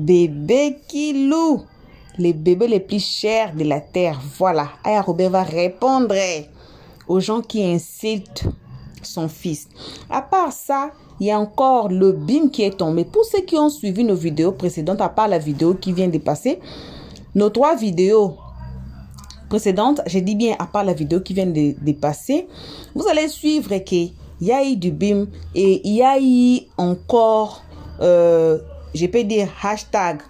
bébé Kilou, les bébés les plus chers de la terre. Voilà, Aya Robert va répondre aux gens qui insultent son fils. À part ça, il y a encore le BIM qui est tombé. Pour ceux qui ont suivi nos vidéos précédentes, à part la vidéo qui vient de passer, nos 3 vidéos précédentes, j'ai dit bien à part la vidéo qui vient de passer, vous allez suivre qu'il y a eu du BIM et il y a eu encore, je peux dire hashtag,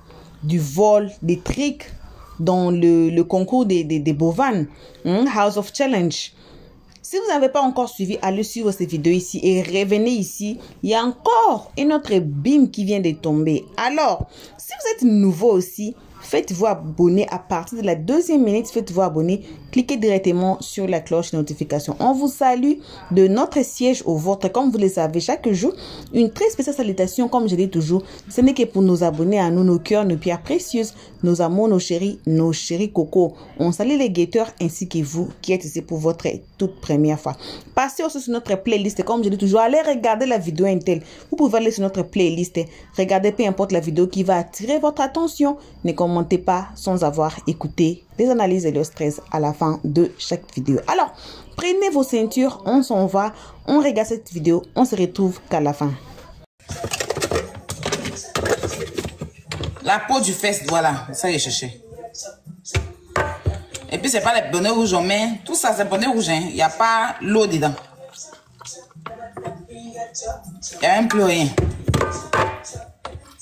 du vol, des tricks dans le concours des bovins, House of Challenge. Si vous n'avez pas encore suivi, allez suivre cette vidéo ici et revenez ici. Il y a encore un autre BIM qui vient de tomber. Alors, si vous êtes nouveau aussi, faites-vous abonner à partir de la 2e minute. Faites-vous abonner. Cliquez directement sur la cloche de notification. On vous salue de notre siège au vôtre. Comme vous le savez, chaque jour, une très spéciale salutation, comme je dis toujours. Ce n'est que pour nos abonnés à nous, nos cœurs, nos pierres précieuses, nos amours, nos chéris coco. On salue les guetteurs ainsi que vous qui êtes ici pour votre toute première fois. Passez aussi sur notre playlist. Comme je dis toujours, allez regarder la vidéo Intel. Vous pouvez aller sur notre playlist. Regardez peu importe la vidéo qui va attirer votre attention. Ne commentez pas sans avoir écouté les analyses et le stress à la fin de chaque vidéo. Alors, prenez vos ceintures, on s'en va, on regarde cette vidéo, on se retrouve qu'à la fin. La peau du fesse, voilà, ça y est cherché. Et puis c'est pas les bonnets rouges, mais tout ça c'est bonnet rouge, il n'y a pas l'eau dedans. Il n'y a même plus rien.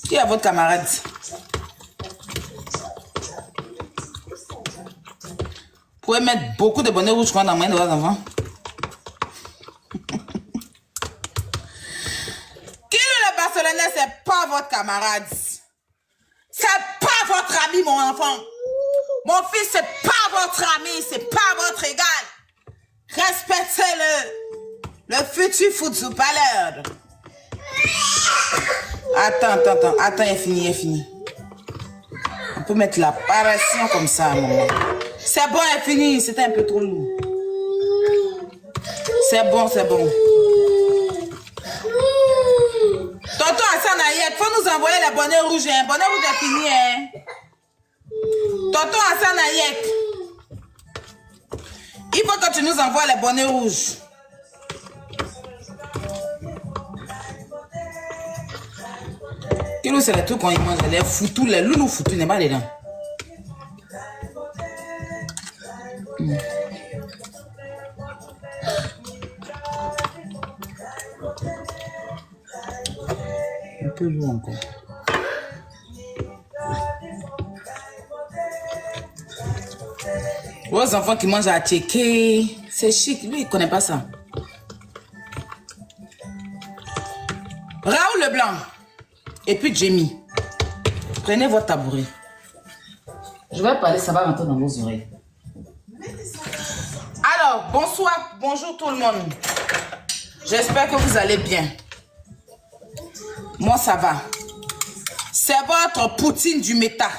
Qui est votre camarade? Vous pouvez mettre beaucoup de bonnets rouges dans la main de vos enfants. Qui le Barcelonais, c'est pas votre camarade. C'est pas votre ami, mon enfant. Mon fils, c'est pas votre ami, c'est pas votre égal. Respectez-le. Le futur footballeur. Attends, il est fini. On peut mettre la paration comme ça, maman. C'est bon, elle est finie. C'était un peu trop lourd. C'est bon. Tonton Hassan Ayek, faut nous envoyer les bonnets rouges. Bonnet rouge est fini. Tonton Hassan Ayek, il faut que tu nous envoies les bonnets rouges. Quel c'est le truc qu'on y mange? Les foutous, les loulous foutous, n'est pas dedans. Un peu lourd encore. Vos enfants qui mangent à checker, c'est chic. Lui, il ne connaît pas ça. Raoul Leblanc. Et puis Jamie. Prenez votre tabouret. Je vais parler, ça va rentrer dans vos oreilles. Alors, bonsoir, bonjour tout le monde. J'espère que vous allez bien. Moi, ça va. C'est votre Poutine du méta.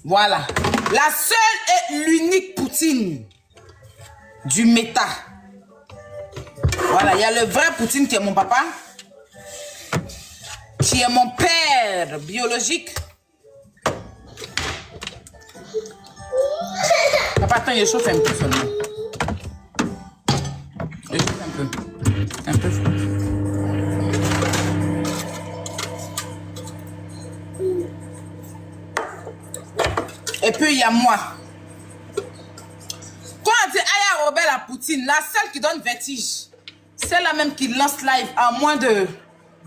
Voilà. La seule et l'unique Poutine du méta. Voilà, il y a le vrai Poutine qui est mon papa, qui est mon père biologique. Papa, attends, il chauffe un peu seulement. Il chauffe un peu. Un peu. Et puis, il y a moi. Quand on dit Aya Robert la Poutine, la seule qui donne vertige, c'est la même qui lance live en moins de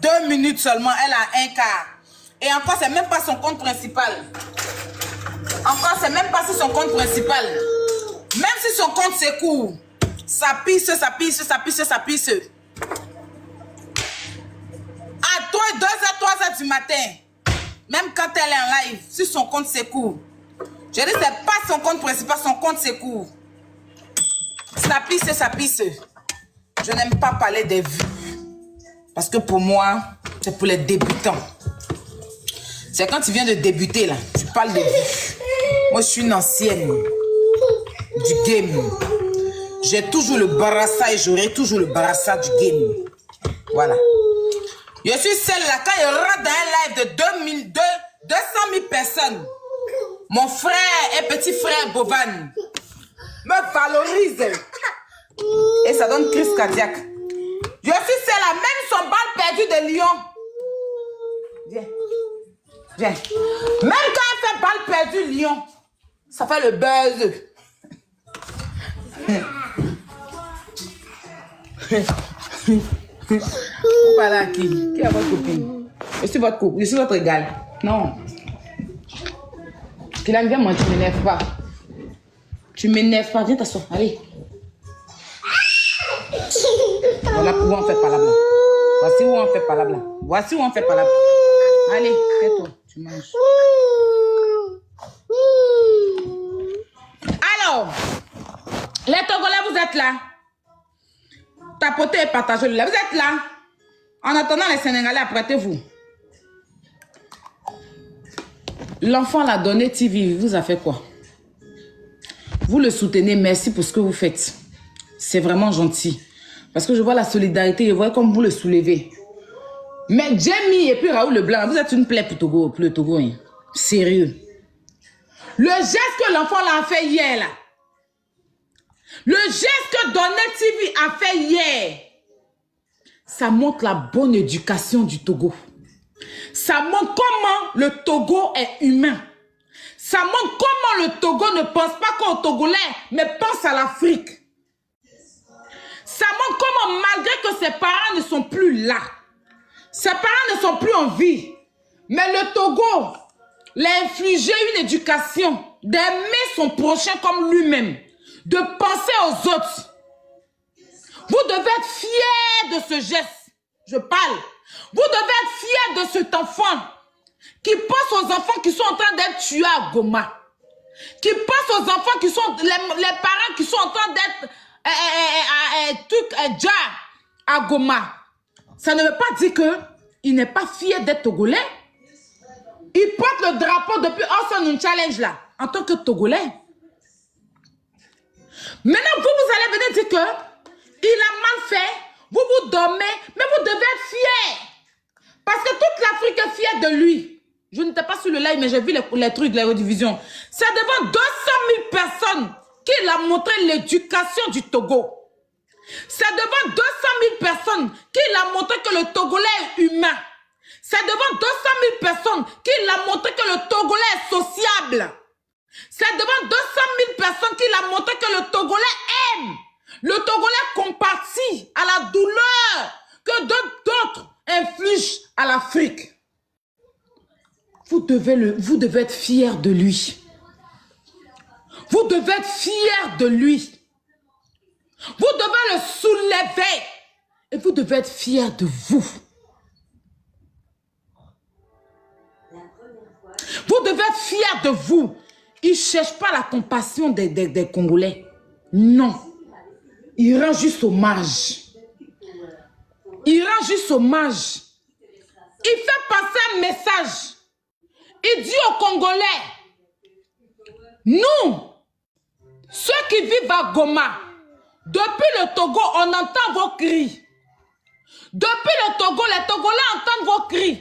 2 minutes seulement. Elle a un quart. Et encore, c'est même pas son compte principal. Encore, c'est même pas sur son compte principal. Même si son compte s'écoule, ça pisse. À toi, 2h, 3h du matin, même quand elle est en live, si son compte s'écoule, je dis, c'est pas son compte principal, son compte s'écoule. Ça pisse. Je n'aime pas parler des vues. Parce que pour moi, c'est pour les débutants. C'est quand tu viens de débuter, là, tu parles de vues. Moi, je suis une ancienne du game. J'ai toujours le barassa et j'aurai toujours le barassa du game. Voilà. Je suis celle là, quand il rentre dans un live de 200 000 personnes, mon frère et petit frère Bovan me valorise. Et ça donne crise cardiaque. Je suis celle là, même son balle perdu de Lyon. Viens. Viens. Même quand elle fait balle perdue Lyon, ça fait le buzz. Vous parlez à qui? Qui est votre copine? Je suis votre couple, je suis votre égale. Non. Kylian, viens, moi, tu m'énerves pas. Tu m'énerves pas, viens t'asseoir, allez. Voilà pourquoi on fait pas la blague. Voici où on fait pas la blague. Voici où on fait pas la blague. Allez, fais-toi, tu manges. Alors, les Togolais, vous êtes là. Tapotez et partagez-le là. Vous êtes là. En attendant les Sénégalais, apprêtez-vous. L'enfant l'a donné TV, vous a fait quoi? Vous le soutenez, merci pour ce que vous faites. C'est vraiment gentil. Parce que je vois la solidarité, je vois comme vous le soulevez. Mais Jamie et puis Raoul Leblanc, vous êtes une plaie pour le Togo. Hein. Sérieux. Le geste que l'enfant l'a fait hier, là. Le geste que Donnet TV a fait hier, ça montre la bonne éducation du Togo. Ça montre comment le Togo est humain. Ça montre comment le Togo ne pense pas qu'au Togolais, mais pense à l'Afrique. Ça montre comment, malgré que ses parents ne sont plus là, ses parents ne sont plus en vie, mais le Togo l'a infligé une éducation d'aimer son prochain comme lui-même, de penser aux autres. Vous devez être fiers de ce geste. Je parle. Vous devez être fiers de cet enfant qui pense aux enfants qui sont en train d'être tués à Goma. Qui pense aux enfants qui sont, les parents qui sont en train d'être déjà à Goma. Ça ne veut pas dire qu'il n'est pas fier d'être Togolais. Il porte le drapeau depuis Awesome Challenge là, en tant que Togolais. Maintenant, vous allez venir dire que il a mal fait, vous dormez, mais vous devez être fiers. Parce que toute l'Afrique est fière de lui. Je n'étais pas sur le live, mais j'ai vu les trucs de la redivision. C'est devant 200 000 personnes qu'il a montré l'éducation du Togo. C'est devant 200 000 personnes qu'il a montré que le Togolais est humain. C'est devant 200 000 personnes qu'il a montré que le Togolais est sociable. C'est devant 200 000 personnes qu'il a montré que le Togolais aime. Le Togolais compatit à la douleur que d'autres infligent à l'Afrique. Vous devez être fiers de lui. Vous devez être fiers de lui. Vous devez le soulever. Et vous devez être fiers de vous. Vous devez être fiers de vous. Il ne cherche pas la compassion des Congolais. Non. Il rend juste hommage. Il rend juste hommage. Il fait passer un message. Il dit aux Congolais, nous, ceux qui vivent à Goma, depuis le Togo, on entend vos cris. Depuis le Togo, les Togolais entendent vos cris.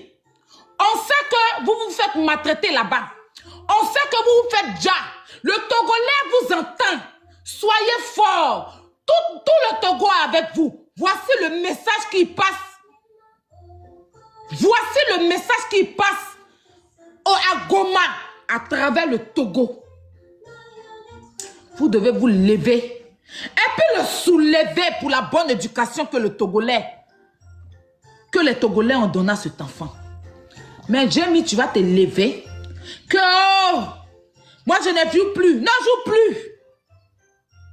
On sait que vous vous faites maltraiter là-bas. On sait que vous vous faites déjà. Le Togolais vous entend. Soyez forts. Tout le Togo est avec vous. Voici le message qui passe. Voici le message qui passe à Goma à travers le Togo. Vous devez vous lever et puis le soulever pour la bonne éducation que les Togolais ont donné à cet enfant. Mais Jamie, tu vas te lever que moi je n'ai vu plus, n'en joue plus.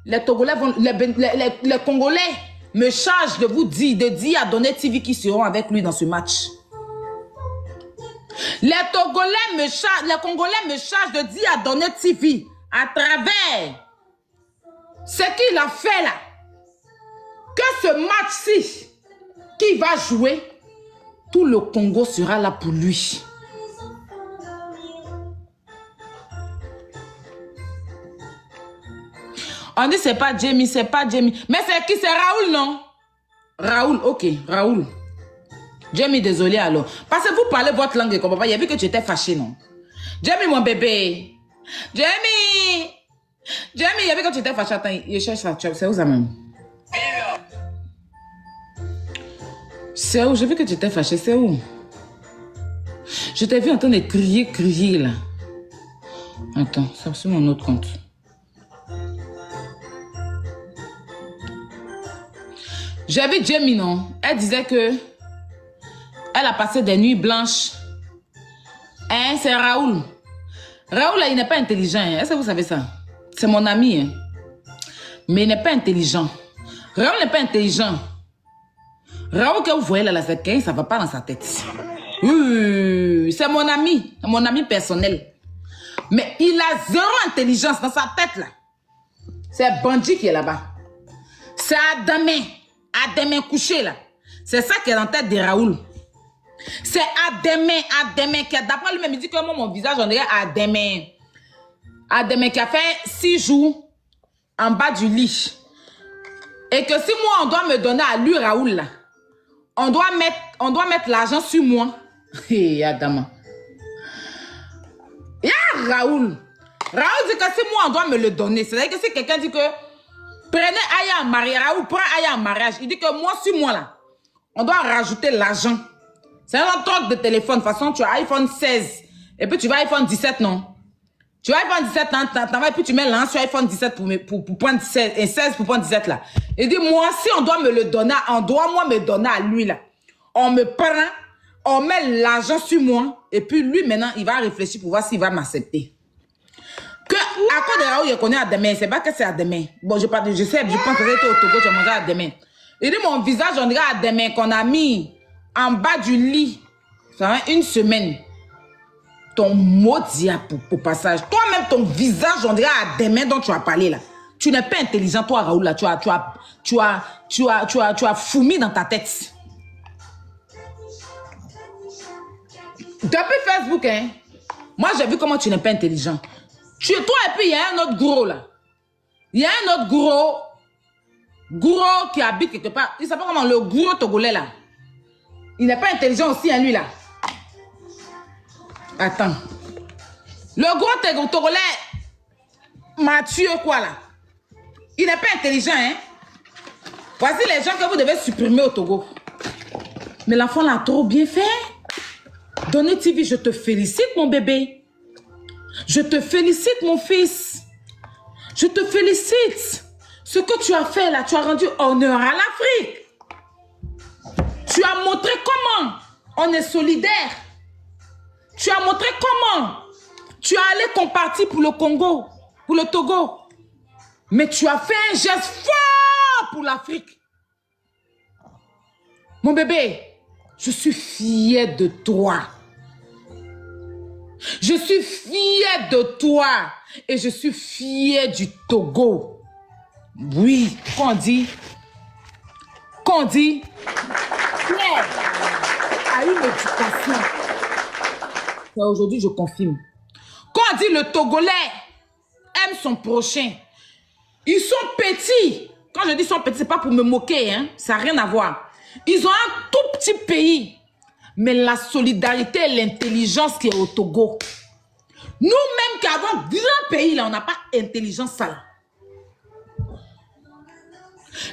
Les Togolais vont, les Congolais me chargent de vous dire, à Donnet TV qui seront avec lui dans ce match. Les Congolais me chargent de dire à Donnet TV à travers ce qu'il a fait là, que ce match-ci qui va jouer, tout le Congo sera là pour lui. On dit c'est pas Jamie, c'est pas Jamie. Mais c'est qui? C'est Raoul, non? Raoul, ok, Raoul. Jamie, désolé alors. Parce que vous parlez votre langue, je ne comprends pas. Il a vu que tu étais fâché, non? Jamie, mon bébé. Jamie. Jamie, il a vu que tu étais fâché. Attends, je cherche ça. C'est où ça même? C'est où? J'ai vu que tu étais fâché. C'est où? Je t'ai vu en train de crier là. Attends, c'est sur mon autre compte. J'ai vu Jamie, non? Elle disait que elle a passé des nuits blanches. Hein, c'est Raoul. Raoul, là, il n'est pas intelligent. Hein. Est-ce que vous savez ça? C'est mon ami. Hein. Mais il n'est pas intelligent. Raoul n'est pas intelligent. Raoul, que vous voyez là, c'est quelqu'un, ça ne va pas dans sa tête. Oui, c'est mon ami personnel. Mais il a zéro intelligence dans sa tête, là. C'est Bandit qui est là-bas. C'est Ademé couché, là. C'est ça qui est dans la tête de Raoul. C'est Ademé qui a, d'après lui-même, il dit que moi, mon visage, on dirait Ademé. Ademé qui a fait 6 jours en bas du lit. Et que si moi, on doit me donner à lui, Raoul, là, on doit mettre l'argent sur moi. Hé, Adama. Raoul. Raoul dit que si moi, on doit me le donner. C'est-à-dire que si quelqu'un dit que prenez Aya en mariage, Raoul prend Aya en mariage. Il dit que moi, sur moi, là, on doit rajouter l'argent. C'est un truc de téléphone. De toute façon, tu as iPhone 16. Et puis tu vas iPhone 17, non? Tu as iPhone 17, et puis tu mets l'an sur iPhone 17 pour prendre 16, et 16 pour prendre 17 là. Il dit, moi, si on doit me le donner, on doit moi me donner à lui là. On me prend, on met l'argent sur moi, et puis lui maintenant, il va réfléchir pour voir s'il va m'accepter. Que, à cause de Raoul, je connais à demain, c'est pas que c'est à demain. Bon, je sais, je pense que c'était au Togo, je mangeais à demain. Il dit, mon visage, on dirait à demain qu'on a mis en bas du lit, ça fait 1 semaine. Ton maudit pour passage. Toi-même, ton visage, on dirait à des mains dont tu as parlé là. Tu n'es pas intelligent, toi, Raoul, là. Tu as fourmi dans ta tête. Depuis Facebook, hein. Moi, j'ai vu comment tu n'es pas intelligent. Tu es toi et puis il y a un autre gros là. Il y a un autre gros qui habite quelque part. Il s'appelle comment le gros togolais là. Il n'est pas intelligent aussi, hein, lui là. Attends. Le gros togolais m'a tué quoi là? Il n'est pas intelligent, hein? Voici les gens que vous devez supprimer au Togo. Mais l'enfant l'a trop bien fait. Donné TV, je te félicite mon bébé. Je te félicite mon fils. Je te félicite. Ce que tu as fait là, tu as rendu honneur à l'Afrique. Tu as montré comment on est solidaire. Tu as montré comment tu as allé compartir pour le Congo, pour le Togo. Mais tu as fait un geste fort pour l'Afrique. Mon bébé, je suis fière de toi. Je suis fière de toi. Et je suis fière du Togo. Oui, qu'on dit, Claire a une éducation. Aujourd'hui, je confirme. Quand on dit le Togolais aime son prochain, ils sont petits. Quand je dis sont petits, c'est pas pour me moquer, hein. Ça n'a rien à voir. Ils ont un tout petit pays. Mais la solidarité et l'intelligence qui est au Togo. Nous-mêmes qui avons un grand pays, là, on n'a pas intelligence ça.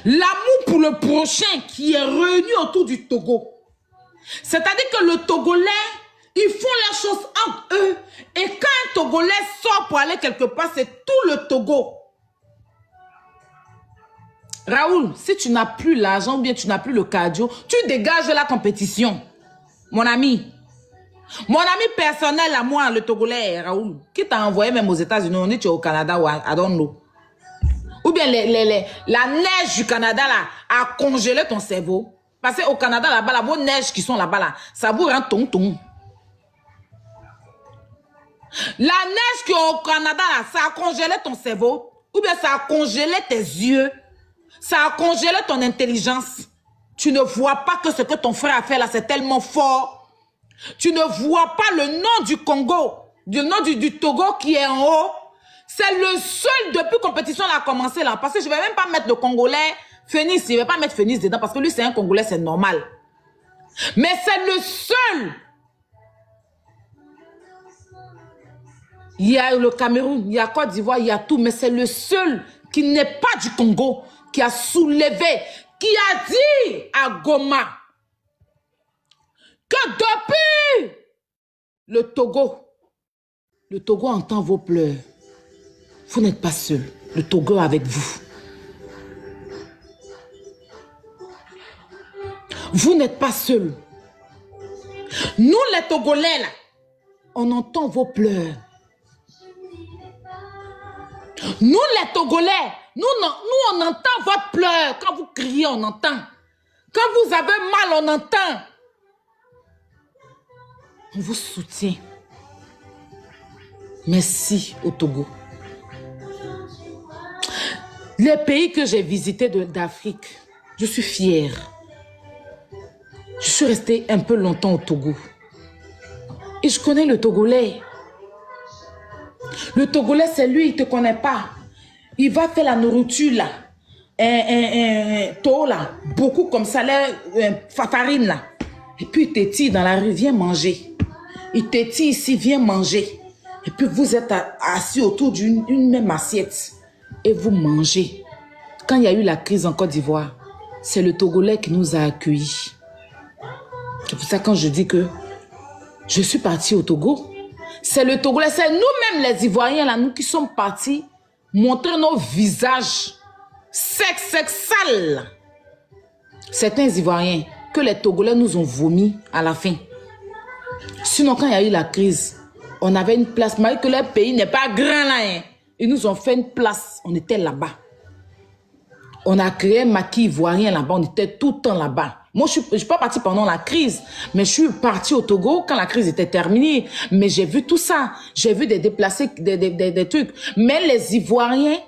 L'amour pour le prochain qui est réuni autour du Togo. C'est-à-dire que le Togolais, ils font la chose entre eux. Et quand un Togolais sort pour aller quelque part, c'est tout le Togo. Raoul, si tu n'as plus l'argent ou bien tu n'as plus le cardio, tu dégages la compétition. Mon ami. Mon ami personnel à moi, le Togolais, Raoul, qui t'a envoyé même aux États-Unis, on dit tu es au Canada ou I don't know. Ou bien la neige du Canada là, a congelé ton cerveau. Parce qu'au Canada, là-bas, vos neiges qui sont là-bas, là, ça vous rend ton. La neige qui est au Canada, là, ça a congelé ton cerveau. Ou bien ça a congelé tes yeux. Ça a congelé ton intelligence. Tu ne vois pas que ce que ton frère a fait là, c'est tellement fort. Tu ne vois pas le nom du Congo, le nom du Togo qui est en haut. C'est le seul depuis compétition là a commencé là. Parce que je ne vais même pas mettre le Congolais Phoenix. Je ne vais pas mettre Phoenix dedans parce que lui c'est un Congolais, c'est normal. Mais c'est le seul. Il y a le Cameroun, il y a Côte d'Ivoire, il y a tout, mais c'est le seul qui n'est pas du Congo, qui a soulevé, qui a dit à Goma que depuis le Togo entend vos pleurs. Vous n'êtes pas seul. Le Togo est avec vous. Vous n'êtes pas seul. Nous, les Togolais, là, on entend vos pleurs. Nous, les Togolais, nous, on entend votre pleur. Quand vous criez, on entend. Quand vous avez mal, on entend. On vous soutient. Merci au Togo. Les pays que j'ai visités d'Afrique, je suis fière. Je suis restée un peu longtemps au Togo. Et je connais le Togolais. Le Togolais, c'est lui, il ne te connaît pas. Il va faire la nourriture là. Tôt là. Beaucoup comme ça, farine là. Et puis il te tire dans la rue, viens manger. Il te tire ici, viens manger. Et puis vous êtes assis autour d'une même assiette. Et vous mangez. Quand il y a eu la crise en Côte d'Ivoire, c'est le Togolais qui nous a accueillis. C'est pour ça quand je dis que je suis partie au Togo, c'est le Togolais, c'est nous-mêmes les Ivoiriens, là, nous qui sommes partis montrer nos visages secs, sales. Certains Ivoiriens que les Togolais nous ont vomi à la fin. Sinon, quand il y a eu la crise, on avait une place, malgré que leur pays n'est pas grand là, hein. Ils nous ont fait une place, on était là-bas. On a créé un maquis ivoirien là-bas, on était tout le temps là-bas. Moi, je ne suis pas partie pendant la crise, mais je suis partie au Togo quand la crise était terminée. Mais j'ai vu tout ça. J'ai vu des déplacés, des trucs. Mais les Ivoiriens,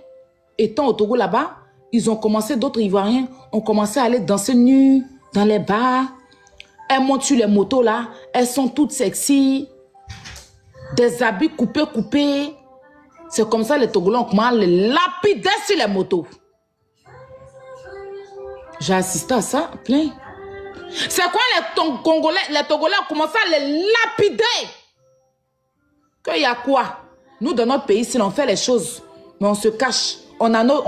étant au Togo là-bas, ils ont commencé, d'autres Ivoiriens ont commencé à aller danser nus dans les bars. Elles montent sur les motos là. Elles sont toutes sexy. Des habits coupés. C'est comme ça les Togolais ont commencé à les lapider sur les motos. J'ai assisté à ça, plein. C'est quoi les Togolais ont commencé à les lapider? Qu'il y a quoi? Nous, dans notre pays, si l'on fait les choses, mais on se cache. On a nos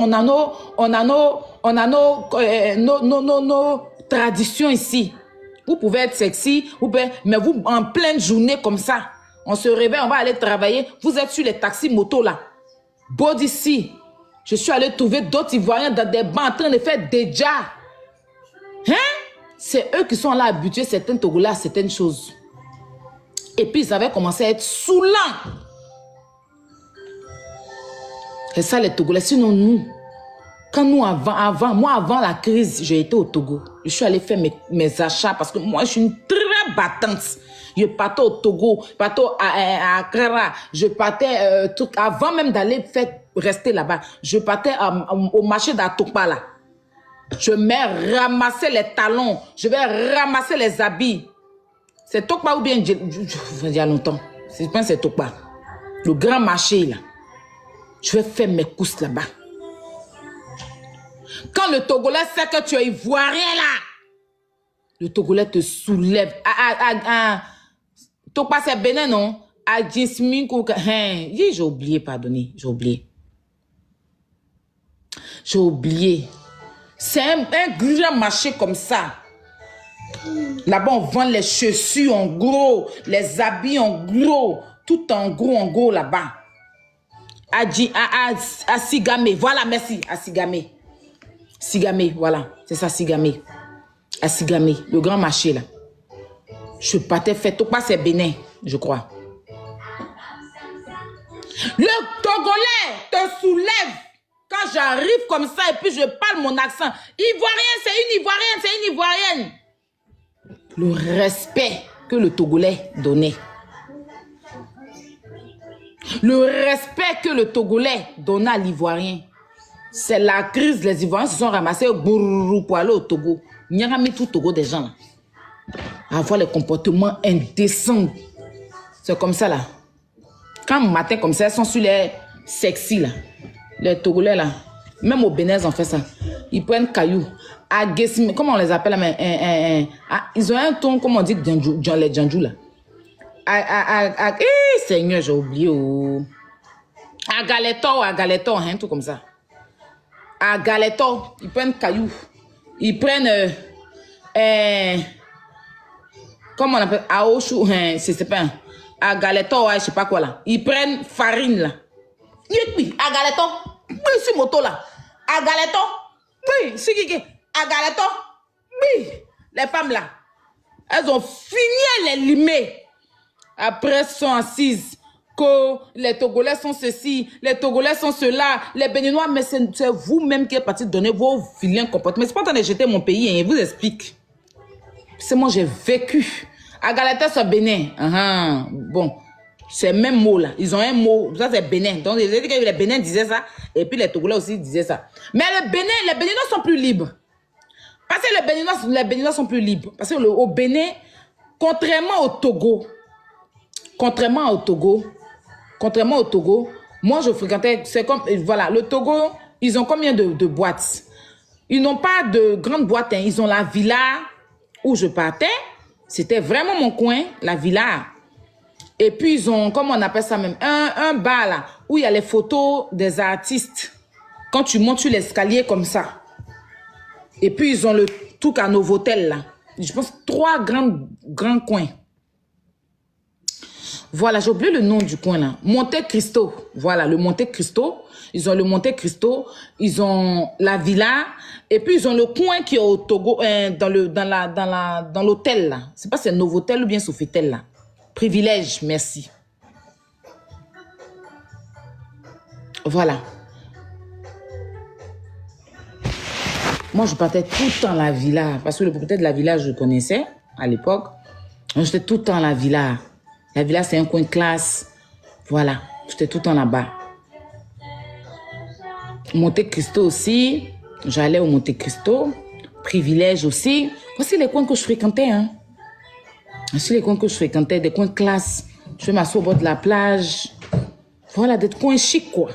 traditions ici. Vous pouvez être sexy, mais vous, en pleine journée comme ça, on se réveille, on va aller travailler. Vous êtes sur les taxis motos là. Beau d'ici. Je suis allé trouver d'autres Ivoiriens dans des bancs en train de faire déjà. Hein? C'est eux qui sont là habitués, certains Togolais, à certaines choses. Et puis, ils avaient commencé à être saoulants. Et ça, les Togolais. Sinon, nous, quand nous, avant la crise, j'ai été au Togo. Je suis allée faire mes achats parce que moi, je suis une très battante. Je partais au Togo, je partais à Accra, je partais avant même d'aller rester là-bas. Je partais au marché d'Atopa là. Je vais ramasser les talons, je vais ramasser les habits. C'est Tokpa ou bien, je vais dire longtemps. Je pense que c'est Tokpa. Le grand marché là. Je vais faire mes courses là-bas. Quand le Togolais sait que tu es ivoirien là, le Togolais te soulève. Tokpa c'est Bénin non? J'ai oublié, pardonnez, j'ai oublié. J'ai oublié. C'est un grand marché comme ça. Là-bas, on vend les chaussures en gros, les habits en gros, tout en gros là-bas. À Sigame, voilà, merci, à Sigame. Sigame, voilà, c'est ça, Sigame. À Sigame, le grand marché là. Je partais faire tout pas, c'est Bénin, je crois. Le Togolais te soulève. Quand j'arrive comme ça et puis je parle mon accent, Ivoirien, c'est une Ivoirienne, c'est une Ivoirienne. Le respect que le Togolais donnait. Le respect que le Togolais donnait à l'Ivoirien. C'est la crise, les Ivoiriens se sont ramassés pour aller au Togo. Il y a mis tout Togo des gens là. Avoir les comportements indécents. C'est comme ça là. Quand le matin comme ça, elles sont sur les sexy là. Les Togolais là, même au Bénin, ils ont fait ça. Ils prennent cailloux. comment on les appelle là, ils ont un ton, comment on dit, les Djandjou là. Seigneur, j'ai oublié. Oh. À Galeto, hein, tout comme ça. À Galeto, ils prennent cailloux. Ils prennent, comment on appelle, à Oshou, hein, c'est pas, à Galeto, ouais, je sais pas quoi là. Ils prennent farine là. Oui, à Galeto, oui, sur moto là. À Galeto, oui, c'est qui, à Galeto, oui, les femmes là. Elles ont fini les limer. Après, elles sont assises. Que les Togolais sont ceci, les Togolais sont cela, les Béninois, mais c'est vous-même qui êtes parti donner vos vilains comportements. Mais c'est pas en train de jeter mon pays, hein, je vous explique. C'est moi, j'ai vécu. À Galata, c'est Bénin. Bon, c'est le même mot là. Ils ont un mot, ça c'est Bénin. Donc, les Bénin disaient ça, et puis les Togolais aussi disaient ça. Mais les Béninois sont plus libres. Parce que les Béninois sont plus libres. Parce que au Bénin, contrairement au Togo, moi je fréquentais, c'est comme, voilà, le Togo, ils ont combien de boîtes? Ils n'ont pas de grandes boîtes, hein. Ils ont la villa où je partais, c'était vraiment mon coin, la villa. Et puis ils ont, comment on appelle ça même, un bar là, où il y a les photos des artistes. Quand tu montes sur l'escalier comme ça. Et puis ils ont le truc à Novotel là. Je pense 3 grands coins. Voilà, j'ai oublié le nom du coin là. Monte Cristo. Voilà, le Monte Cristo. Ils ont le Monte Cristo. Ils ont la villa. Et puis ils ont le coin qui est au Togo, dans l'hôtel là. C'est pas si c'est Novotel ou bien Sofitel là. Privilège, merci. Voilà. Moi, je partais tout le temps à la villa. Parce que le propriétaire de la villa, je le connaissais à l'époque. J'étais tout le temps à la villa. La villa, c'est un coin de classe. Voilà. J'étais tout le temps là-bas. Monte Cristo aussi. J'allais au Monte Cristo. Privilège aussi. Voici les coins que je fréquentais. Hein. Voici les coins que je fréquentais. Des coins de classe. Je vais m'asseoir au bord de la plage. Voilà, des coins chics, quoi.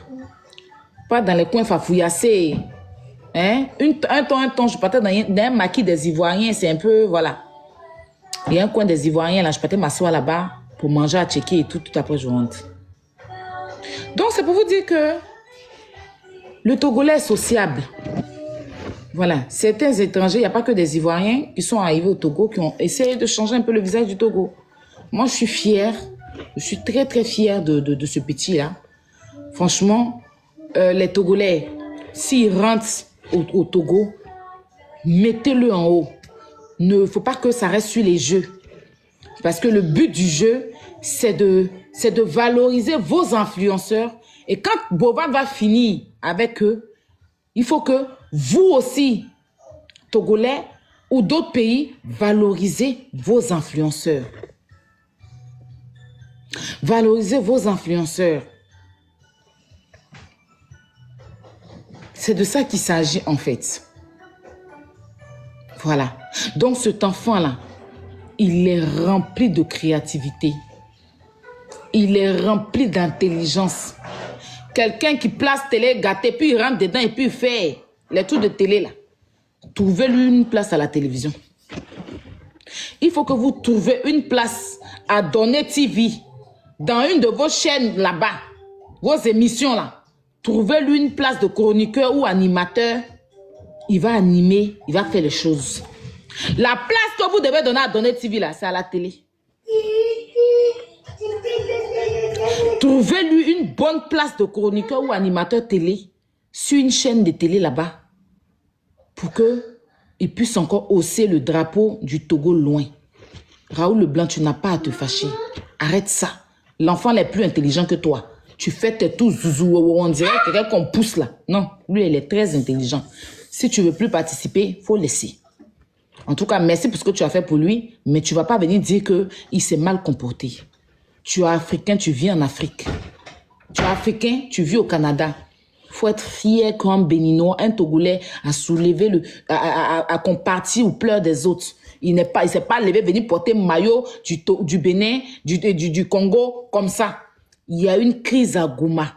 Pas dans les coins fafouillassés. Hein? Un temps, je partais dans un maquis des Ivoiriens. C'est un peu, voilà. Il y a un coin des Ivoiriens, là. Je partais m'asseoir là-bas pour manger à checker et tout après je rentre. Donc, c'est pour vous dire que le Togolais est sociable. Voilà. Certains étrangers, il n'y a pas que des Ivoiriens qui sont arrivés au Togo, qui ont essayé de changer un peu le visage du Togo. Moi, je suis fière. Je suis très, très fière de ce petit-là. Franchement, les Togolais, s'ils rentrent au Togo, mettez-le en haut. Il ne faut pas que ça reste sur les jeux. Parce que le but du jeu, c'est de valoriser vos influenceurs. Et quand Boban va finir avec eux, il faut que vous aussi, Togolais ou d'autres pays, valorisez vos influenceurs. Valorisez vos influenceurs. C'est de ça qu'il s'agit en fait. Voilà. Donc cet enfant-là, il est rempli de créativité. Il est rempli d'intelligence. Quelqu'un qui place télé gâtée, puis il rentre dedans et puis il fait les trucs de télé là. Trouvez-lui une place à la télévision. Il faut que vous trouviez une place à Donner TV. Dans une de vos chaînes là-bas, vos émissions là. Trouvez-lui une place de chroniqueur ou animateur. Il va animer, il va faire les choses. La place que vous devez donner à Donner TV là, c'est à la télé. Trouvez-lui une bonne place de chroniqueur ou animateur télé sur une chaîne de télé là-bas pour qu'il puisse encore hausser le drapeau du Togo loin. Raoul Leblanc, tu n'as pas à te fâcher. Arrête ça. L'enfant est plus intelligent que toi. Tu fais tes tout zouzou, on dirait quelqu'un qu'on pousse là. Non, lui, il est très intelligent. Si tu veux plus participer, il faut laisser. En tout cas, merci pour ce que tu as fait pour lui, mais tu ne vas pas venir dire qu'il s'est mal comporté. Tu es africain, tu vis en Afrique. Tu es africain, tu vis au Canada. Il faut être fier comme Béninois, un Togolais, à soulever à compartir aux pleurs des autres. Il ne s'est pas levé, venir porter maillot du Bénin, du Congo, comme ça. Il y a une crise à Goma.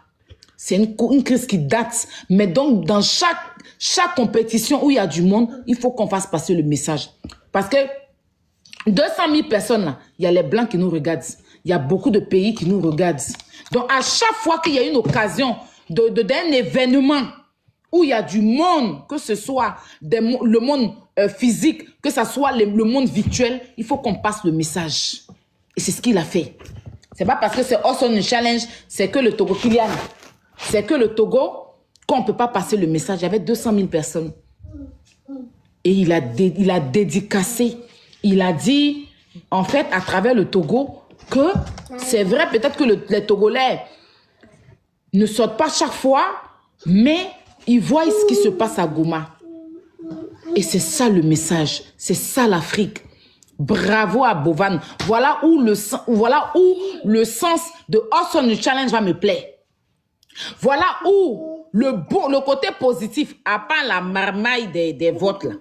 C'est une crise qui date. Mais donc, dans chaque compétition où il y a du monde, il faut qu'on fasse passer le message. Parce que 200 000 personnes, là, il y a les Blancs qui nous regardent. Il y a beaucoup de pays qui nous regardent. Donc, à chaque fois qu'il y a une occasion d'un événement où il y a du monde, que ce soit le monde physique, que ce soit le monde virtuel, il faut qu'on passe le message. Et c'est ce qu'il a fait. C'est pas parce que c'est Awesome Challenge, c'est que le Togo Kylian. C'est que le Togo, qu'on ne peut pas passer le message. Il y avait 200 000 personnes. Et il a dédicacé. Il a dit, en fait, à travers le Togo, que c'est vrai, peut-être que les Togolais ne sortent pas chaque fois, mais ils voient ce qui se passe à Goma. Et c'est ça le message. C'est ça l'Afrique. Bravo à Bovan. Voilà où le sens de Awesome Challenge va me plaire. Voilà où le côté positif, à part la marmaille des votes là.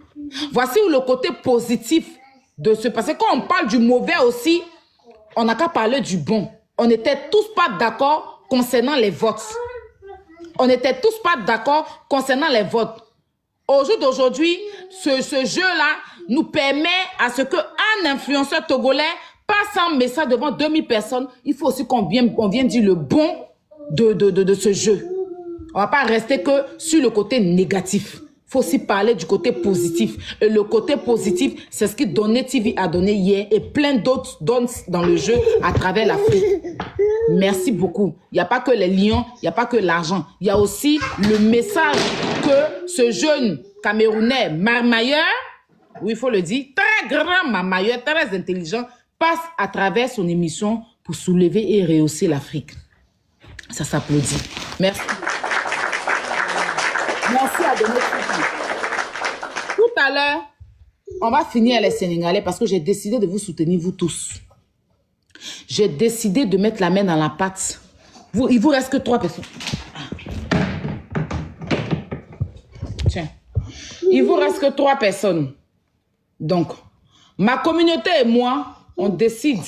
Voici où le côté positif de ce... Parce que quand on parle du mauvais aussi, on n'a qu'à parler du bon. On n'était tous pas d'accord concernant les votes. On n'était tous pas d'accord concernant les votes. Au jour d'aujourd'hui, ce jeu-là nous permet à ce qu'un influenceur togolais passe un message devant 2000 personnes. Il faut aussi qu'on vienne dire le bon de ce jeu. On ne va pas rester que sur le côté négatif. Il faut aussi parler du côté positif. Et le côté positif, c'est ce que Donné TV a donné hier et plein d'autres donnent dans le jeu à travers l'Afrique. Merci beaucoup. Il n'y a pas que les lions, il n'y a pas que l'argent. Il y a aussi le message que ce jeune Camerounais marmailleur, oui, il faut le dire, très grand marmailleur, très intelligent, passe à travers son émission pour soulever et rehausser l'Afrique. Ça s'applaudit. Merci. Merci à Donné TV. Tout à l'heure, on va finir les Sénégalais parce que j'ai décidé de vous soutenir, vous tous. J'ai décidé de mettre la main dans la pâte. Il vous reste que 3 personnes. Tiens. Il vous reste que 3 personnes. Donc, ma communauté et moi, on décide.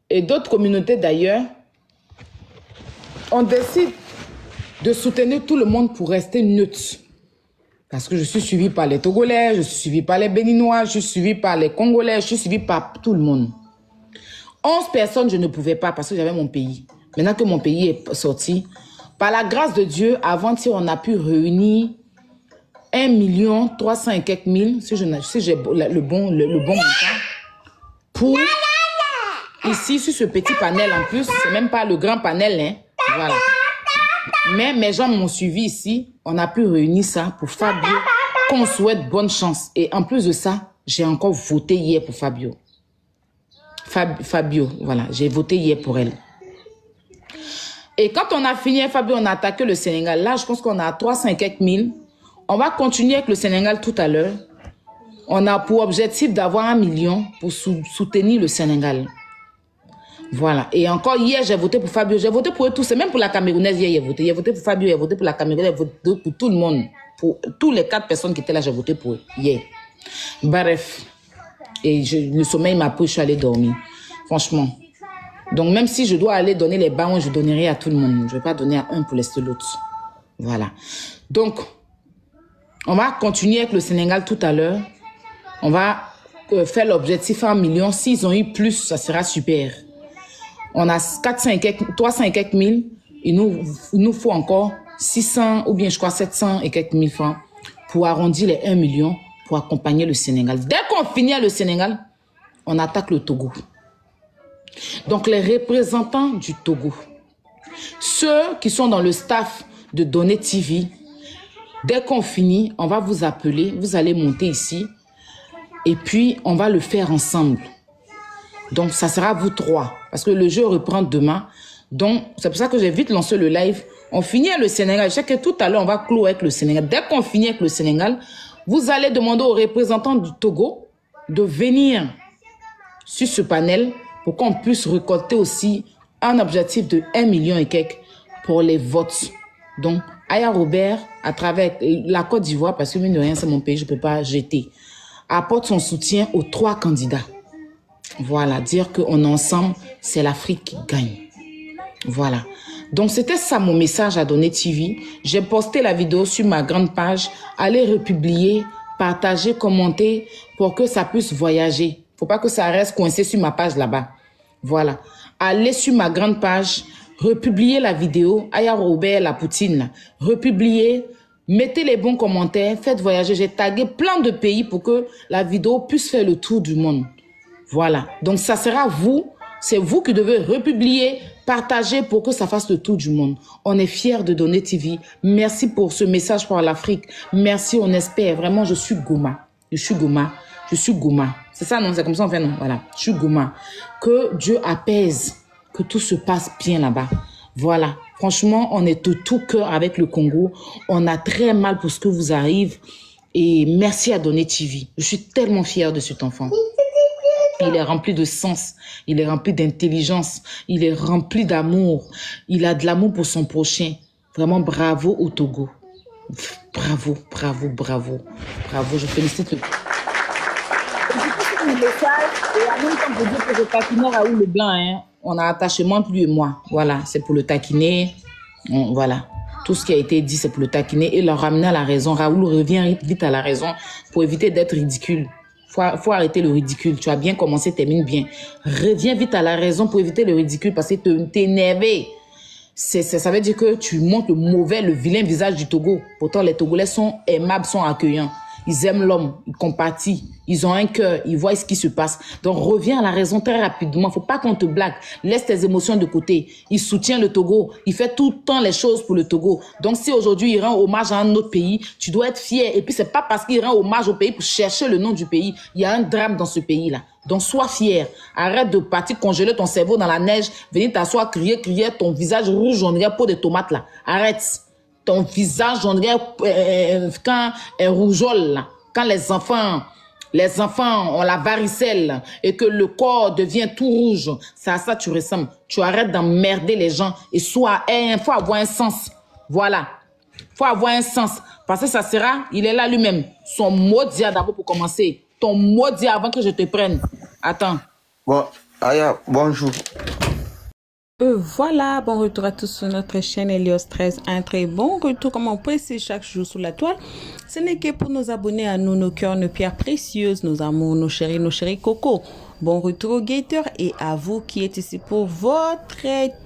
Et d'autres communautés d'ailleurs, on décide de soutenir tout le monde pour rester neutre. Parce que je suis suivi par les Togolais, je suis suivi par les Béninois, je suis suivi par les Congolais, je suis suivi par tout le monde. 11 personnes, je ne pouvais pas parce que j'avais mon pays. Maintenant que mon pays est sorti, par la grâce de Dieu, avant-hier, on a pu réunir 1 300 000 et quelques mille, si j'ai le bon montant, pour ici, sur ce petit panel en plus, c'est même pas le grand panel, hein, voilà. Mais mes gens m'ont suivi ici, on a pu réunir ça pour Fabio, qu'on souhaite bonne chance. Et en plus de ça, j'ai encore voté hier pour Fabio. Fabio, voilà, j'ai voté hier pour elle. Et quand on a fini Fabio, on a attaqué le Sénégal. Là, je pense qu'on a 300 et quelques mille. On va continuer avec le Sénégal tout à l'heure. On a pour objectif d'avoir 1 million pour soutenir le Sénégal. Voilà. Et encore hier, j'ai voté pour Fabio. J'ai voté pour eux tous. C'est même pour la Camerounaise hier, j'ai voté. J'ai voté pour Fabio, j'ai voté pour la Camerounaise, j'ai voté pour tout le monde. Pour tous les 4 personnes qui étaient là, j'ai voté pour eux hier. Bref. Et le sommeil m'a pris, je suis allée dormir. Franchement. Donc, même si je dois aller donner les ballons, je donnerai à tout le monde. Je ne vais pas donner à un pour laisser l'autre. Voilà. Donc, on va continuer avec le Sénégal tout à l'heure. On va faire l'objectif 1 million. S'ils ont eu plus, ça sera super. On a 300 et quelques mille. Il nous faut encore 600 ou bien je crois 700 et quelques mille francs pour arrondir les 1 million pour accompagner le Sénégal. Dès qu'on finit le Sénégal, on attaque le Togo. Donc les représentants du Togo, ceux qui sont dans le staff de Donné TV, dès qu'on finit, on va vous appeler, vous allez monter ici et puis on va le faire ensemble. Donc ça sera vous 3 parce que le jeu reprend demain. Donc c'est pour ça que j'ai vite lancé le live. On finit avec le Sénégal. Je sais que tout à l'heure on va clore avec le Sénégal. Dès qu'on finit avec le Sénégal, vous allez demander aux représentants du Togo de venir sur ce panel pour qu'on puisse récolter aussi un objectif de 1 million et quelques pour les votes. Donc, Aya Robert, à travers la Côte d'Ivoire, parce que mine de rien, c'est mon pays, je ne peux pas jeter, apporte son soutien aux 3 candidats. Voilà, dire qu'on est ensemble, c'est l'Afrique qui gagne. Voilà. Donc, c'était ça mon message à Donner TV. J'ai posté la vidéo sur ma grande page. Allez republier, partager, commenter pour que ça puisse voyager. Faut pas que ça reste coincé sur ma page là-bas. Voilà. Allez sur ma grande page, republier la vidéo. Aya Robert la poutine. Republier. Mettez les bons commentaires. Faites voyager. J'ai tagué plein de pays pour que la vidéo puisse faire le tour du monde. Voilà. Donc, ça sera vous. C'est vous qui devez republier, partager pour que ça fasse le tour du monde. On est fiers de Donner TV. Merci pour ce message pour l'Afrique. Merci, on espère. Vraiment, je suis Goma. Je suis Goma. Je suis Goma. C'est ça, non? C'est comme ça, on fait, non? Voilà. Je suis Goma. Que Dieu apaise. Que tout se passe bien là-bas. Voilà. Franchement, on est de tout cœur avec le Congo. On a très mal pour ce que vous arrive. Et merci à Donner TV. Je suis tellement fière de cet enfant. Il est rempli de sens, il est rempli d'intelligence, il est rempli d'amour. Il a de l'amour pour son prochain. Vraiment, bravo au Togo. Bravo, bravo, bravo, bravo. Je félicite le... Je message et en même temps pour dire que je taquine Raoul Leblanc. Hein. On a attachement entre lui et moi. Voilà, c'est pour le taquiner. Voilà. Tout ce qui a été dit, c'est pour le taquiner et le ramener à la raison. Raoul revient vite à la raison pour éviter d'être ridicule. Faut arrêter le ridicule. Tu as bien commencé, termine bien. Reviens vite à la raison pour éviter le ridicule parce que t'es énervé. Ça veut dire que tu montres le mauvais, le vilain visage du Togo. Pourtant, les Togolais sont aimables, sont accueillants. Ils aiment l'homme, ils compatissent, ils ont un cœur, ils voient ce qui se passe. Donc, reviens à la raison très rapidement. Faut pas qu'on te blague. Laisse tes émotions de côté. Il soutient le Togo. Il fait tout le temps les choses pour le Togo. Donc, si aujourd'hui il rend hommage à un autre pays, tu dois être fier. Et puis, c'est pas parce qu'il rend hommage au pays pour chercher le nom du pays. Il y a un drame dans ce pays-là. Donc, sois fier. Arrête de partir congeler ton cerveau dans la neige, venir t'asseoir, crier, ton visage rouge, on dirait peau de tomate là. Arrête. Ton visage, on dirait quand rougeole là. Quand les enfants ont la varicelle et que le corps devient tout rouge, c'est à ça que tu ressembles. Tu arrêtes d'emmerder les gens et faut avoir un sens. Voilà. Faut avoir un sens. Parce que ça sera, il est là lui-même. Son maudit d'abord pour commencer. Ton maudit avant que je te prenne. Attends. Bon, Aya, bonjour. Voilà, bon retour à tous sur notre chaîne Helios 13. Un très bon retour, comme on précise chaque jour sur la toile. Ce n'est que pour nos abonnés à nous, nos cœurs, nos pierres précieuses, nos amours, nos chéris cocos. Bon retour aux guetteurs et à vous qui êtes ici pour votre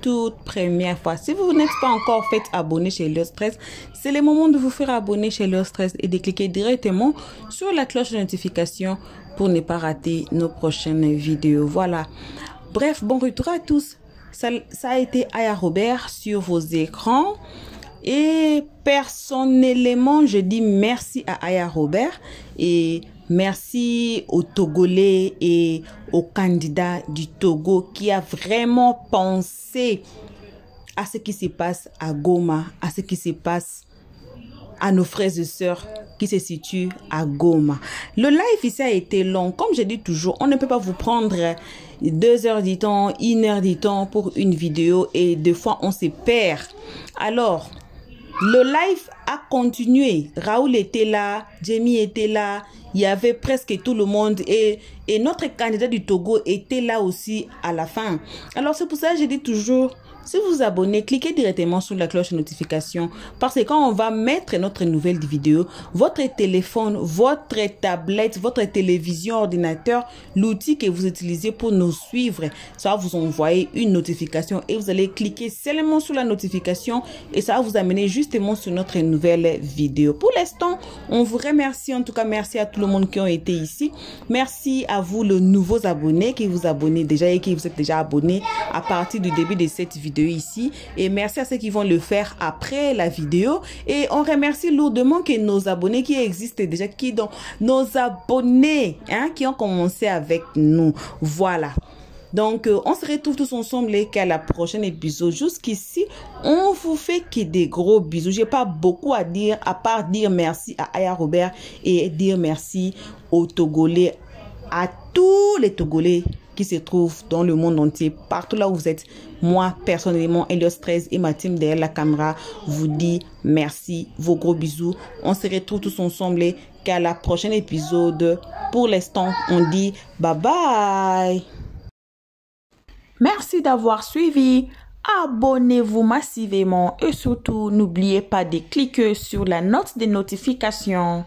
toute première fois. Si vous n'êtes pas encore fait abonner chez Helios 13, c'est le moment de vous faire abonner chez Helios 13 et de cliquer directement sur la cloche de notification pour ne pas rater nos prochaines vidéos. Voilà. Bref, bon retour à tous. Ça a été Aya Robert sur vos écrans. Et personnellement, je dis merci à Aya Robert et merci aux Togolais et aux candidats du Togo qui a vraiment pensé à ce qui se passe à Goma, à ce qui se passe à nos frères et sœurs qui se situent à Goma. Le live ici a été long. Comme je dis toujours, on ne peut pas vous prendre 2 heures du temps, 1 heure du temps pour une vidéo et des fois on se perd. Alors, le live a continué. Raoul était là, Jamie était là, il y avait presque tout le monde et notre candidat du Togo était là aussi à la fin. Alors c'est pour ça que je dis toujours, si vous vous abonnez, cliquez directement sur la cloche de notification parce que quand on va mettre notre nouvelle vidéo, votre téléphone, votre tablette, votre télévision, ordinateur, l'outil que vous utilisez pour nous suivre, ça va vous envoyer une notification et vous allez cliquer seulement sur la notification et ça va vous amener justement sur notre nouvelle vidéo. Pour l'instant, on vous remercie. En tout cas, merci à tout le monde qui ont été ici. Merci à vous, les nouveaux abonnés qui vous abonnez déjà et qui vous êtes déjà abonnés à partir du début de cette vidéo ici et merci à ceux qui vont le faire après la vidéo et on remercie lourdement que nos abonnés qui existent déjà, nos abonnés qui ont commencé avec nous. Voilà. Donc, on se retrouve tous ensemble et qu'à la prochaine épisode. Jusqu'ici, on vous fait que des gros bisous. J'ai pas beaucoup à dire à part dire merci à Aya Robert et dire merci aux Togolais, à tous les Togolais qui se trouvent dans le monde entier, partout là où vous êtes. Moi, personnellement, Helios 13 et ma team derrière la caméra vous dit merci, vos gros bisous. On se retrouve tous ensemble et qu'à la prochaine épisode. Pour l'instant, on dit bye bye. Merci d'avoir suivi. abonnez-vous massivement et surtout n'oubliez pas de cliquer sur la note de notification.